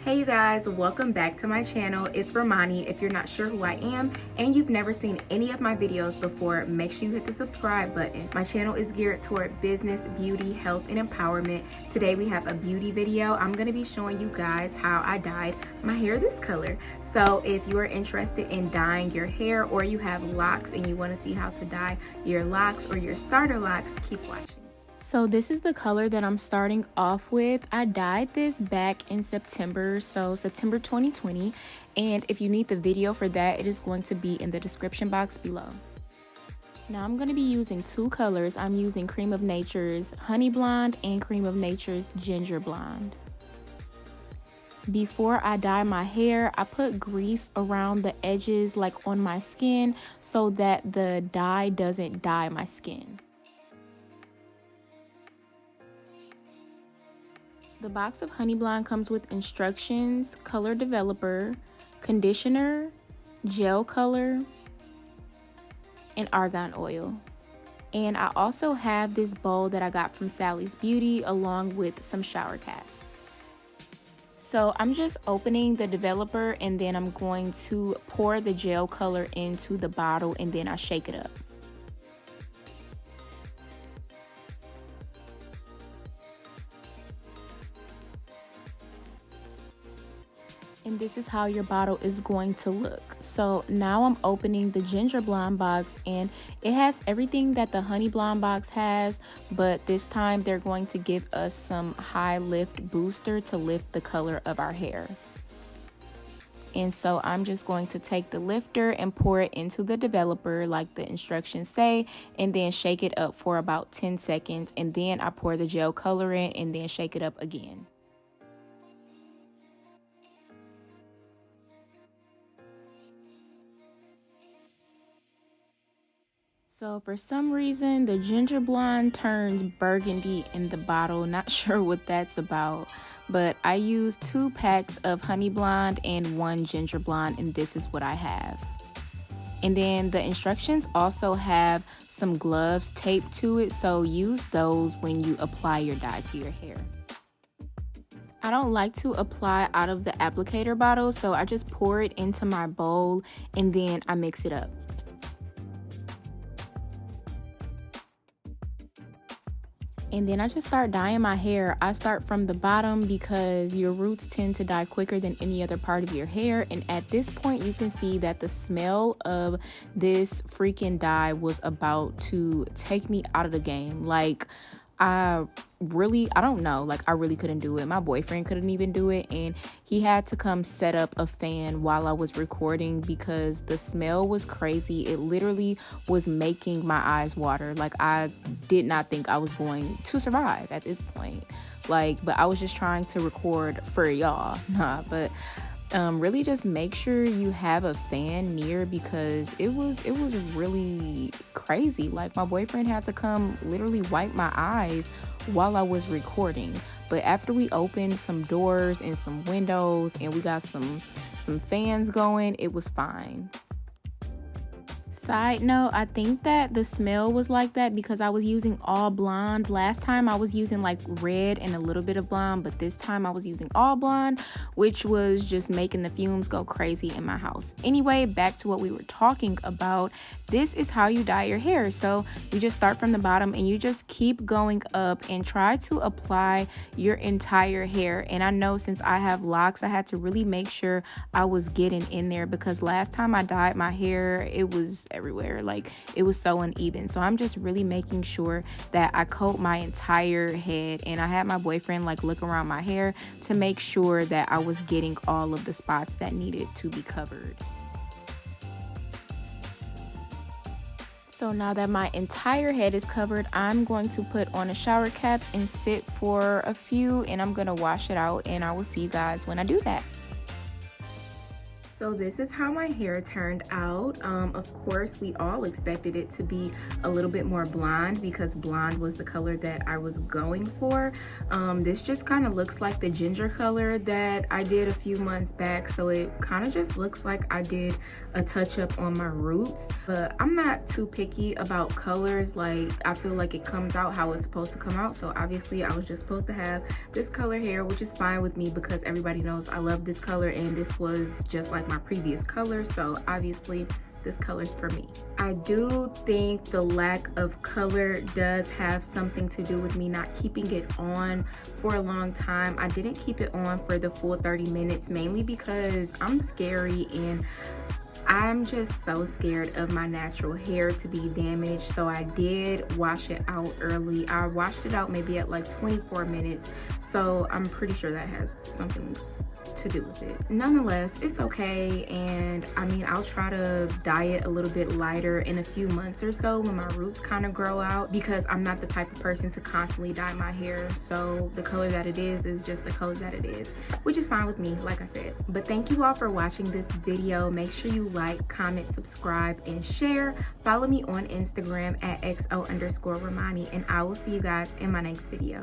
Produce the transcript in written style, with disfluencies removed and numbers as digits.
Hey you guys, welcome back to my channel. It's Romani. If you're not sure who I am and you've never seen any of my videos before, make sure you hit the subscribe button. My channel is geared toward business, beauty, health, and empowerment. Today we have a beauty video. I'm going to be showing you guys how I dyed my hair this color. So if you are interested in dyeing your hair or you have locks and you want to see how to dye your locks or your starter locks, keep watching. So this is the color that I'm starting off with. I dyed this back in September, so September 2020. And if you need the video for that, it is going to be in the description box below. Now I'm going to be using two colors. I'm using Creme of Nature's Honey Blonde and Creme of Nature's Ginger Blonde. Before I dye my hair, I put grease around the edges, like on my skin, so that the dye doesn't dye my skin. The box of Honey Blonde comes with instructions, color developer, conditioner, gel color, and argan oil. And I also have this bowl that I got from Sally's Beauty along with some shower caps. So I'm just opening the developer and then I'm going to pour the gel color into the bottle and then I shake it up. And this is how your bottle is going to look. So now I'm opening the Ginger Blonde box and it has everything that the Honey Blonde box has, but this time they're going to give us some high lift booster to lift the color of our hair. And so I'm just going to take the lifter and pour it into the developer like the instructions say, and then shake it up for about 10 seconds. And then I pour the gel color in and then shake it up again. So for some reason, the Ginger Blonde turns burgundy in the bottle. Not sure what that's about, but I used 2 packs of Honey Blonde and 1 Ginger Blonde, and this is what I have. And then the instructions also have some gloves taped to it, so use those when you apply your dye to your hair. I don't like to apply out of the applicator bottle, so I just pour it into my bowl and then I mix it up. And then I just start dyeing my hair. I start from the bottom because your roots tend to dye quicker than any other part of your hair. And at this point, you can see that the smell of this freaking dye was about to take me out of the game. Like, I don't know, like I really couldn't do it. My boyfriend couldn't even do it, and he had to come set up a fan while I was recording because the smell was crazy. It literally was making my eyes water. Like, I did not think I was going to survive at this point. Like, but I was just trying to record for y'all. But really just make sure you have a fan near because it was really crazy. Like, my boyfriend had to come literally wipe my eyes while I was recording. But after we opened some doors and some windows and we got some fans going, it was fine. Side note, I think that the smell was like that because I was using all blonde. Last time I was using like red and a little bit of blonde, but this time I was using all blonde, which was just making the fumes go crazy in my house. Anyway, back to what we were talking about. This is how you dye your hair. So you just start from the bottom and you just keep going up and try to apply your entire hair. And I know since I have locks, I had to really make sure I was getting in there because last time I dyed my hair, it was everywhere. Like, it was so uneven. So I'm just really making sure that I coat my entire head, and I had my boyfriend like look around my hair to make sure that I was getting all of the spots that needed to be covered. So now that my entire head is covered, I'm going to put on a shower cap and sit for a few, and I'm going to wash it out, and I will see you guys when I do that. So this is how my hair turned out. Of course, we all expected it to be a little bit more blonde because blonde was the color that I was going for. This just kind of looks like the ginger color that I did a few months back. So it kind of just looks like I did a touch up on my roots. But I'm not too picky about colors. Like, I feel like it comes out how it's supposed to come out. So obviously I was just supposed to have this color hair, which is fine with me because everybody knows I love this color, and this was just like my previous color, so obviously this color's for me. I do think the lack of color does have something to do with me not keeping it on for a long time. I didn't keep it on for the full 30 minutes, mainly because I'm scary and I'm just so scared of my natural hair to be damaged. So I did wash it out early. I washed it out maybe at like 24 minutes. So I'm pretty sure that has something to do with it. Nonetheless, it's okay, and I mean, I'll try to dye it a little bit lighter in a few months or so when my roots kind of grow out, because I'm not the type of person to constantly dye my hair. So the color that it is just the color that it is, which is fine with me, like I said. But thank you all for watching this video. Make sure you like, comment, subscribe, and share. Follow me on Instagram at xo_Romani, and I will see you guys in my next video.